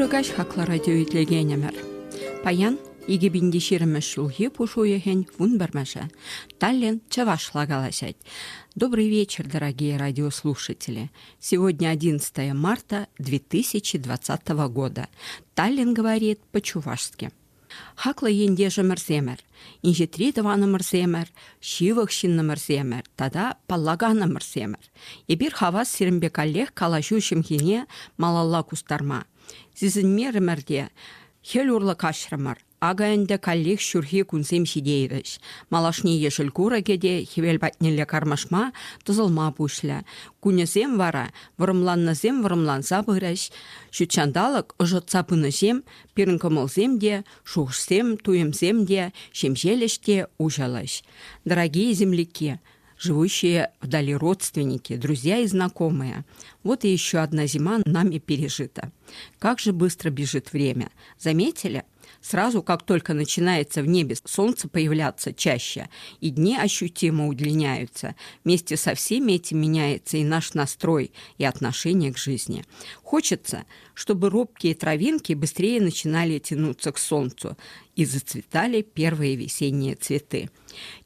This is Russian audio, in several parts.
Тывыгаш хакла радио итлегенемер. Паян, иге бинди ширемеш шулхи пушуехень вун бармаша. Таллин чавашла галасять. Добрый вечер, дорогие радиослушатели. Сегодня 11 марта 2020 года. Таллин говорит по-чувашски. Хакла ендежа мырземер. Инже 3 давана мырземер, шивых шинна мырземер, тада паллагана мырземер. Ебир хавас сирембек аллех калашушим хине малалла кустарма. Зизин меремерде хел урла кашрамар. Ага энде каллех шурхи кунсем шидейреш. Малашни ешел курагеде хевел батнеле кармашма тузылма пушля. Кунесем вара, вырымланназем вырымланса быреш. Шучандалык ожотса пынызем, пирынкымылзем де, шухшсем, туемзем де, шемжелеште ужалаш. Дорогие земляки, живущие вдали родственники, друзья и знакомые. Вот и еще одна зима нами пережита. Как же быстро бежит время. Заметили? Сразу, как только начинается в небе солнце появляться чаще, и дни ощутимо удлиняются, вместе со всеми этим меняется и наш настрой, и отношение к жизни. Хочется, чтобы робкие травинки быстрее начинали тянуться к солнцу, и зацветали первые весенние цветы.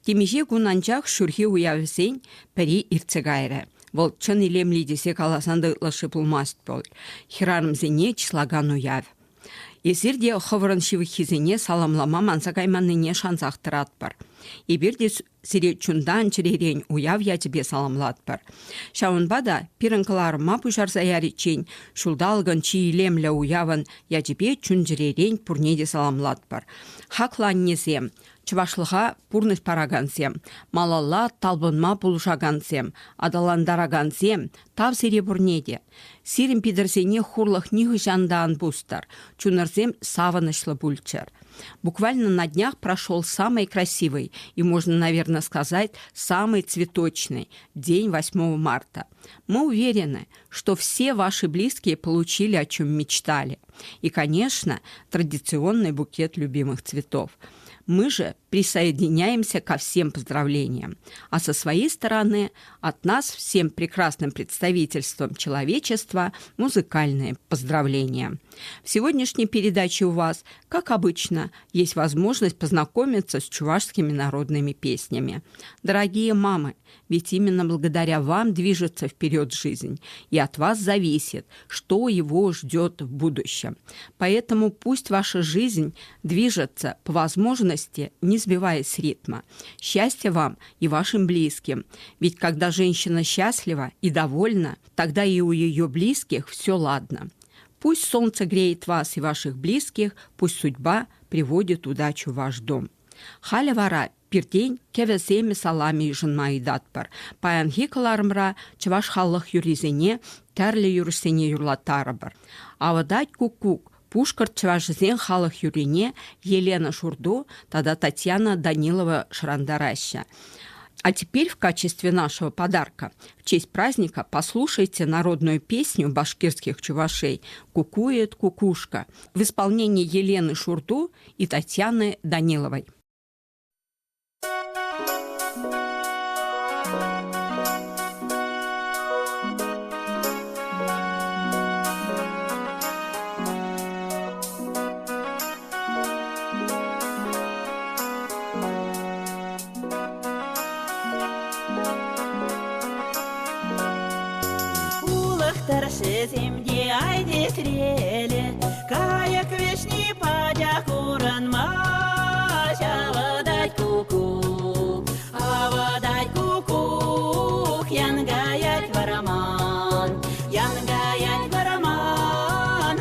Темеже гунанчах шурхи уявсень пари ирцегайре. Вол чын илемли десе каласанды лышы пулмаст бол. Хирарымзене числаган уяв. Есерде хывырын шивихизене саламлама мансакайманныне шансақтырат бар. Еберде сире чундан чиререн уяв я тебе саламлат бар. Шаунбада пирынкаларыма пушарса яричень, шулдалгын чиилемлі уявын я тебе чунжиререн пурнеде саламлат бар. Хакланнесем, чывашлыға пурныш парагансем, малалла талбынма пулушагансем, адаландарагансем, тав сире пурнеде. Сирим пидерсене хурлых нихы жандан бустар, чунарзем саванышлы бульчар. Буквально на днях прошел самый красивый и, можно, наверное, сказать, самый цветочный день 8 марта. Мы уверены, что все ваши близкие получили, о чем мечтали. И, конечно, традиционный букет любимых цветов. Мы же присоединяемся ко всем поздравлениям. А со своей стороны от нас всем прекрасным представительством человечества музыкальные поздравления. В сегодняшней передаче у вас, как обычно, есть возможность познакомиться с чувашскими народными песнями. Дорогие мамы, ведь именно благодаря вам движется вперед жизнь, и от вас зависит, что его ждет в будущем. Поэтому пусть ваша жизнь движется по возможности, не сбиваясь с ритма. Счастья вам и вашим близким. Ведь когда женщина счастлива и довольна, тогда и у ее близких все ладно. Пусть солнце греет вас и ваших близких, пусть судьба приводит удачу в ваш дом. Халя вара пирдень кевесеме салами жынма идатпар. Паян хикаларымра чываш халлых юризене тәрлі юрсене юрлатарыбыр. Авадать кук-кук. Пушкар чывашызен халық юрине Елена Шурду, тогда Татьяна Данилова Шрандараща. А теперь в качестве нашего подарка в честь праздника послушайте народную песню башкирских чувашей «Кукует кукушка» в исполнении Елены Шурду и Татьяны Даниловой. Земде айде стреле, каяк вешни падя куранма, шавадать куку, авадать куку, янгаять вараман,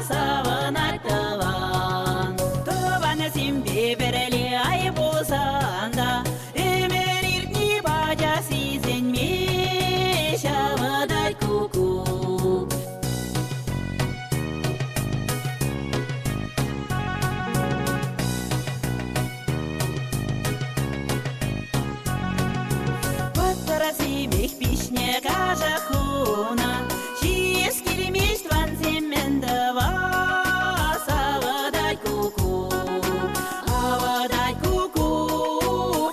саванать таван. Таван симбе берели ай бусанда, эмерир не падя сизень ми, шавадать куку. Их песня кажахуна, чиес килимеш тванземендава, савадать куку,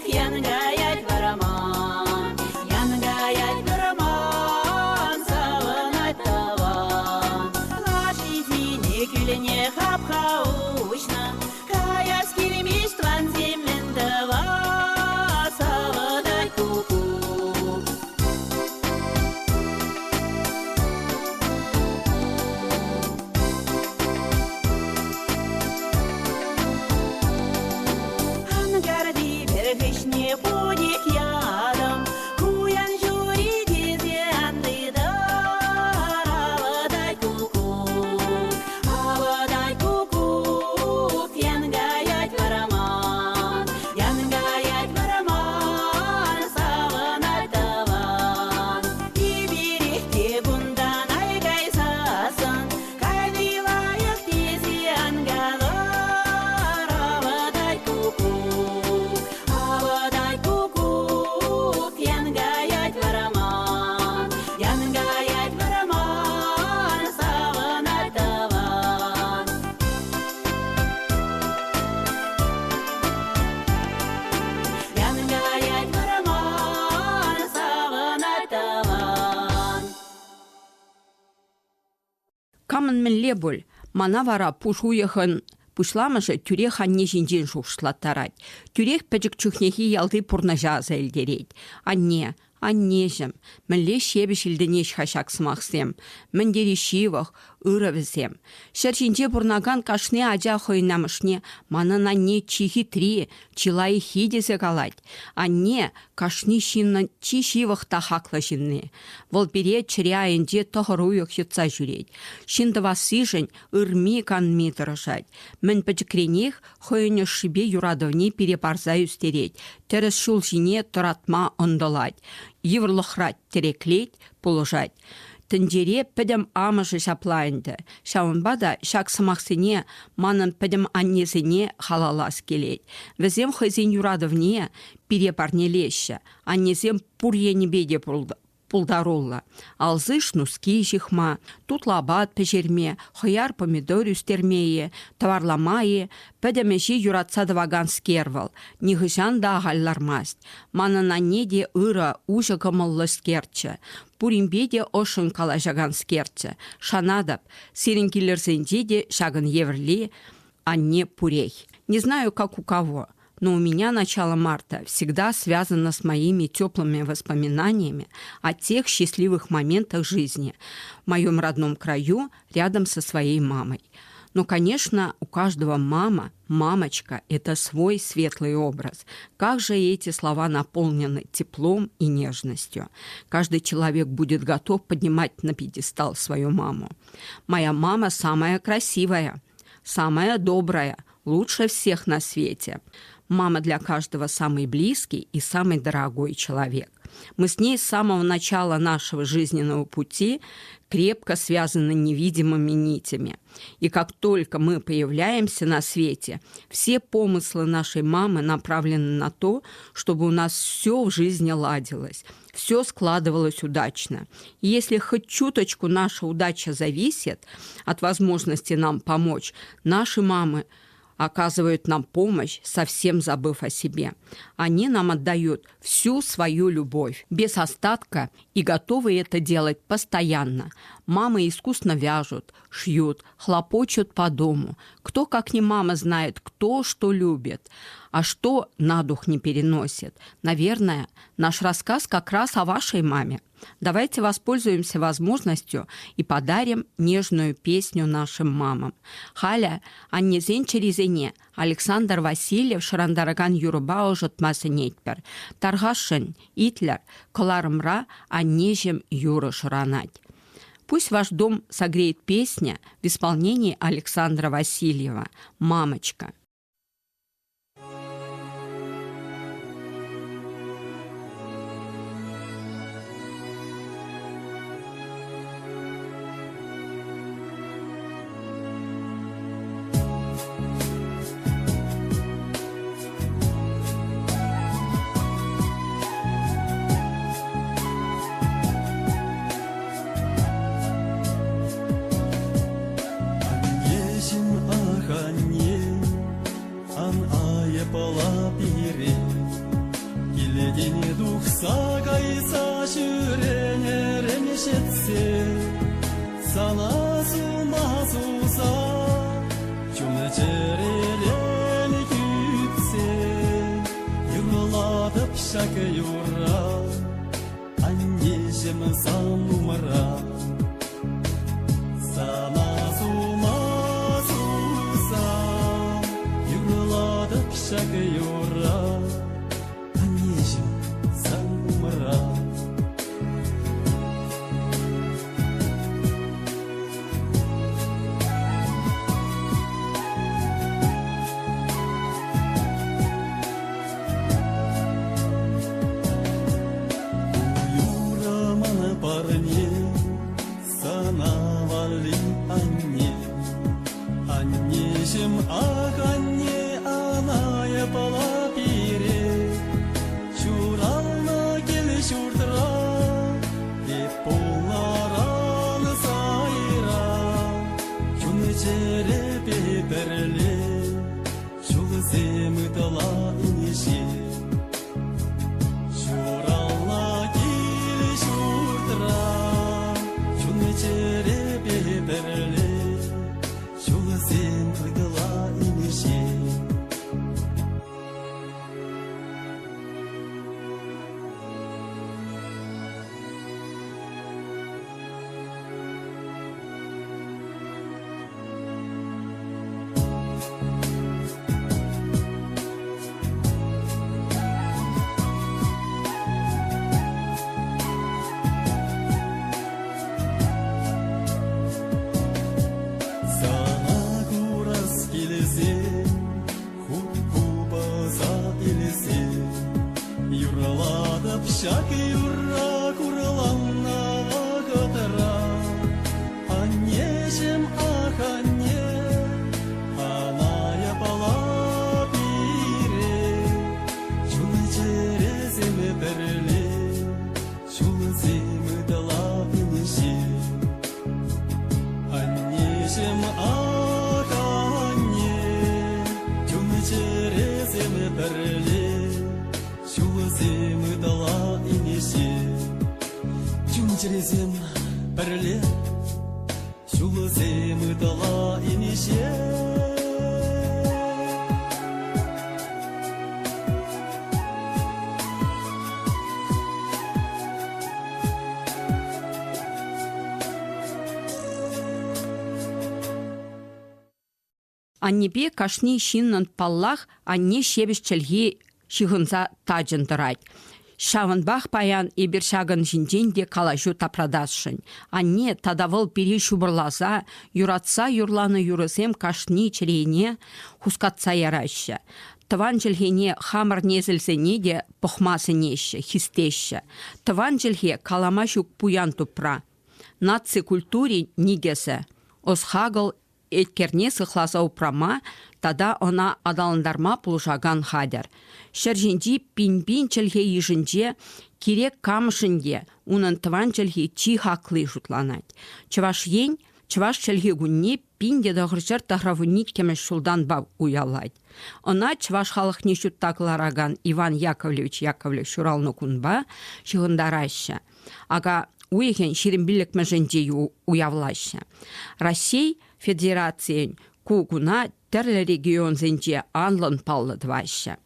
янгаять вараман, саванать таван. Лаши зине кюлене не ходит ядом, куян жюри дезианды дай куку, дай куку, янгаять вараман, саванать таван, и берегте бундан айгайсасын, кайдылайық дезиангалар, дай куку, янгаять вараман, саванать таван. Янгаять вараман, саванать таван. Камын мілле бұл, мана вара пуш уйықын пушламышы тюрех анне жинжен шуқшлаттарад. Тюрех пәжік чухнехи ялды пурнажа зәлдерейд. Аннежім, мілле шебішілдінеш хашақсымақсем, міндері шивық, ұрывызем. Шәршінже бұрнаган кашне ажа хойнамышне, манын анне чихи три, чилайы хидесі қалад. Анне кашни шинна чи шивық та хақлы жинне. Вол бере чире айынже тұғыруйық jutsa жүрейд. Шинді васыжын ұрми канми дырышад. Мін пәжікренех хойыны шибе юрадовне перепарза үстерейд. Тәріс шул жине тұратма ұндылад. Еврлықрат тереклейд, положать. Тіндере пәдім амыжы шаплайынды. Шауынбада шак сымақсыне, манын пәдім аннезіне халалас келейд. Візем хызен юрадовне перепарнелеші. Аннезем пурьенебеде пулдарулла. Алзыш нуски жихма, тут лабат пежерме, хояр помидор үстермее, товарламае, пәдемеші юратса даваган скервал, нихыжан да ағаллармаст. Манын аннеде ыра уже кымыллы скерчі. Пуримбеде ошын калажаган скерчі. Шанадап, сиренкелерзенде де шагын еврли, анне пурей. Не знаю, как у кого, но у меня начало марта всегда связано с моими теплыми воспоминаниями о тех счастливых моментах жизни в моем родном краю рядом со своей мамой. Но, конечно, у каждого мамочка – это свой светлый образ. Как же эти слова наполнены теплом и нежностью. Каждый человек будет готов поднимать на пьедестал свою маму. Моя мама самая красивая, самая добрая, лучше всех на свете. Мама для каждого самый близкий и самый дорогой человек. Мы с ней с самого начала нашего жизненного пути крепко связаны невидимыми нитями. И как только мы появляемся на свете, все помыслы нашей мамы направлены на то, чтобы у нас все в жизни ладилось, все складывалось удачно. И если хоть чуточку наша удача зависит от возможности нам помочь, наши мамы оказывают нам помощь, совсем забыв о себе. Они нам отдают всю свою любовь, без остатка, и готовы это делать постоянно. Мамы искусно вяжут, шьют, хлопочут по дому. Кто, как не мама, знает, кто что любит, а что на дух не переносит. Наверное, наш рассказ как раз о вашей маме. Давайте воспользуемся возможностью и подарим нежную песню нашим мамам. Халя, аннезен черезене, Александр Васильев шарандараган юруба ожытмасы нетпер. Таргашын, Итлер, коларымра аннежем юры шаранать. Пусть ваш дом согреет песня в исполнении Александра Васильева «Мамочка». Ладап шаки юра курланна вагатара, аннежем аханне, аная пала пире, чулы череземе берле, чулы зимы дала вынеси. Аннежем аханне, чулы череземе берле, Чулыземы дала инесе, Чунчерезем перле, Чулыземы дала инесе. Аннебе кашни шиннан паллах анне шебеш челги шигынса таджындырать. Шавынбах паян ебір шагын жинденде калажу тапрадасшын. Анне тадавыл пири шубырлаза, юратса юрланы юрысем кашни чірейне хускатса яраща. Тыван жылгене хамыр незілзене де пұхмасы неші, хистеші. Тыван жылге калама шук пуян тупра. Наци культури нигесі. Осхагыл еткерне сықласа упрама, тада она адалындарма пулжаган хадер. Шержинди пин-пин чілге ежінже, керек камышынде, унын тыван чілге чи хақлы жұтланать. Чываш ен, чываш чілге гүнне пинде дағыржыр тағравунит кемеш шулдан бав уялать. Она чываш халық нешут тағылараган Иван Яковлевич шуралны күнба шығындараща. Ага уйген шерімбілік мәжінде уявлаща. Россия Федерациян кугуна тәрлі регион зенде анлан паллыдваща.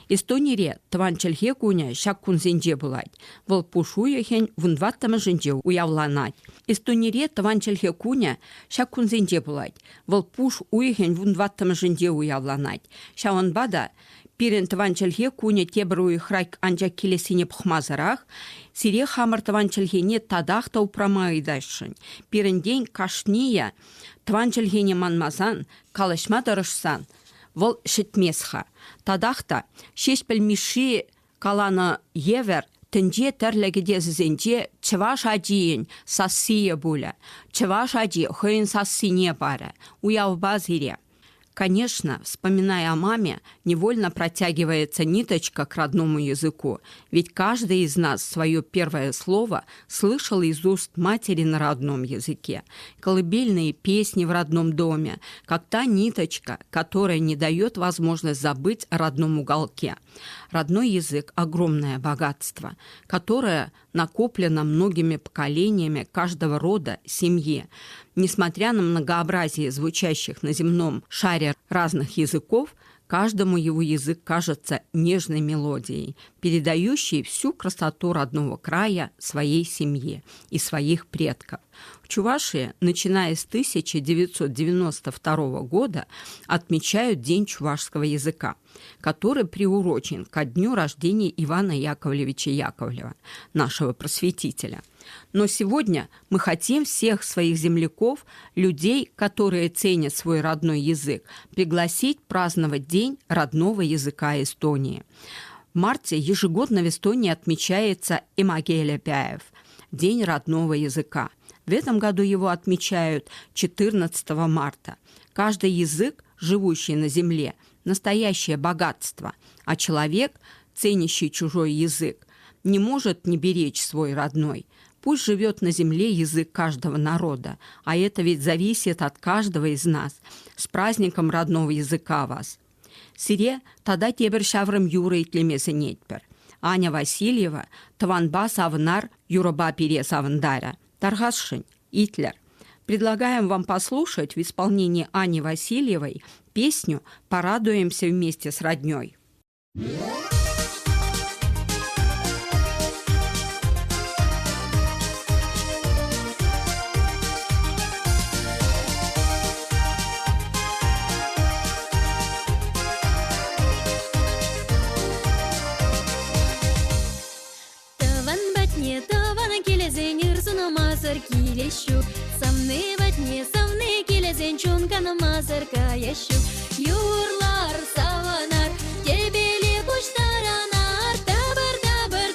Эстонире тыван чілге куня шак кун зенде булать. Выл пушу ехен вунваттамы жінде уявланать. Эстонире тыван чілге куня шак кун зенде булать. Выл пуш уйхен вунваттамы жінде уявланать. Шауанбада пирен тыван чілге куня тебір уйхрайк анжа келесіне пұхмазырақ, сире хамыр тыван чілгене тадақ та упрамайдашын. Пирен день кашния тыван чілгене манмазан, калышма дырышсан, выл шитмесха. Тадақта шеш пілмиші каланы евер тінже тірлігіде зізенде чываш адиен сассия буля. Чываш ади хойын сассине бары. Уявба зире. Конечно, вспоминая о маме, невольно протягивается ниточка к родному языку, ведь каждый из нас свое первое слово слышал из уст матери на родном языке. Колыбельные песни в родном доме, как та ниточка, которая не дает возможность забыть о родном уголке. Родной язык – огромное богатство, которое накоплено многими поколениями каждого рода, семьи. Несмотря на многообразие звучащих на земном шаре разных языков, каждому его язык кажется нежной мелодией, передающей всю красоту родного края своей семье и своих предков. В Чувашии, начиная с 1992 года, отмечают День чувашского языка, который приурочен ко дню рождения Ивана Яковлевича Яковлева, нашего просветителя. Но сегодня мы хотим всех своих земляков, людей, которые ценят свой родной язык, пригласить праздновать День родного языка Эстонии. В марте ежегодно в Эстонии отмечается Эмагелепяев, День родного языка. В этом году его отмечают 14 марта. Каждый язык, живущий на земле, настоящее богатство, а человек, ценящий чужой язык, не может не беречь свой родной. Пусть живет на земле язык каждого народа, а это ведь зависит от каждого из нас. С праздником родного языка вас! Сире тада тебір шаврым юры итлемесі нетпір. Аня Васильева тыванба савынар юрыба пире савындара. Таргашшын, Итлер. Предлагаем вам послушать в исполнении Ани Васильевой песню «Порадуемся вместе с роднёй». Килешу, самны ватне, самны килесен чунканы мазыр каяшу. Юрлар саванар, тебеле пуштаранар, табыр-табыр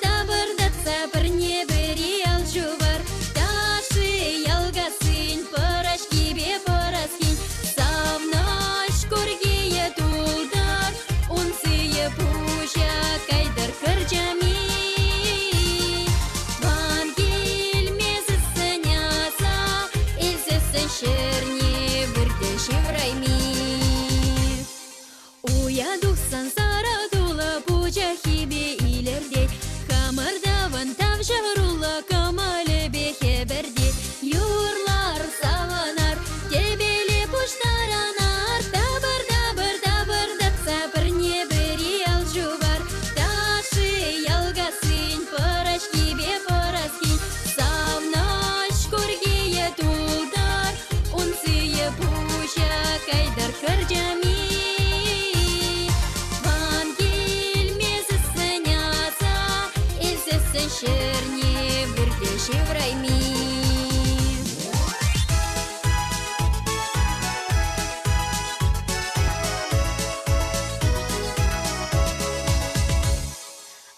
вырдящий в райми.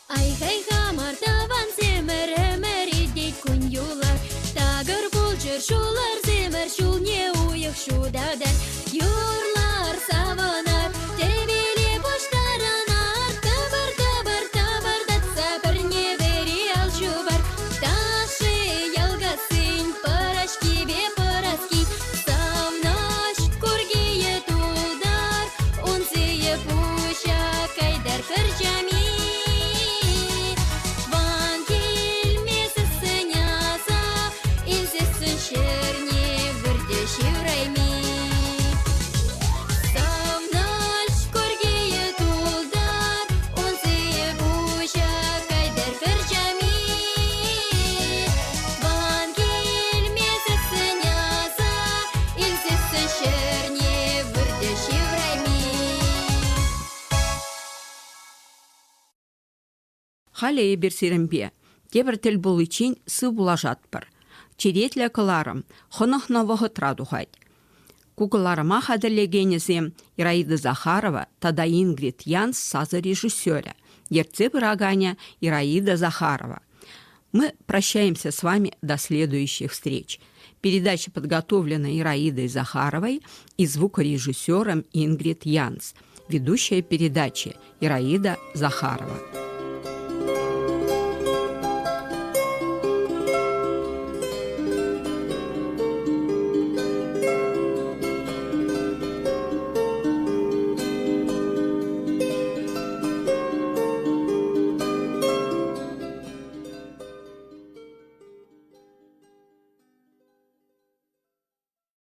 Ай-хай хамар таван земер эмер идей күн юлар. Тагыр булчыр шулар земер шул не уйық шудадар. Юрлар саванар, тебеле боштаранар. Табыр датса бір не бері ал шубар. Ташы ялгасын парашки бе параски. Савнаш көргейе тулдар, онсые пуща кайдар кырчами. Халее берсерембе, тебір тіл бұл için сы булажатпыр. Черетлі кыларым, хынықна вғытра дұғайд. Кугыларыма хадырлегенізем Ираида Захарова, тада Ингрид Янс сазы режиссера, ерце Аганя Ираида Захарова. Мы прощаемся с вами до следующих встреч. Передача подготовлена Ираидой Захаровой и звукорежиссером Ингрид Янс. Ведущая передачи Ираида Захарова.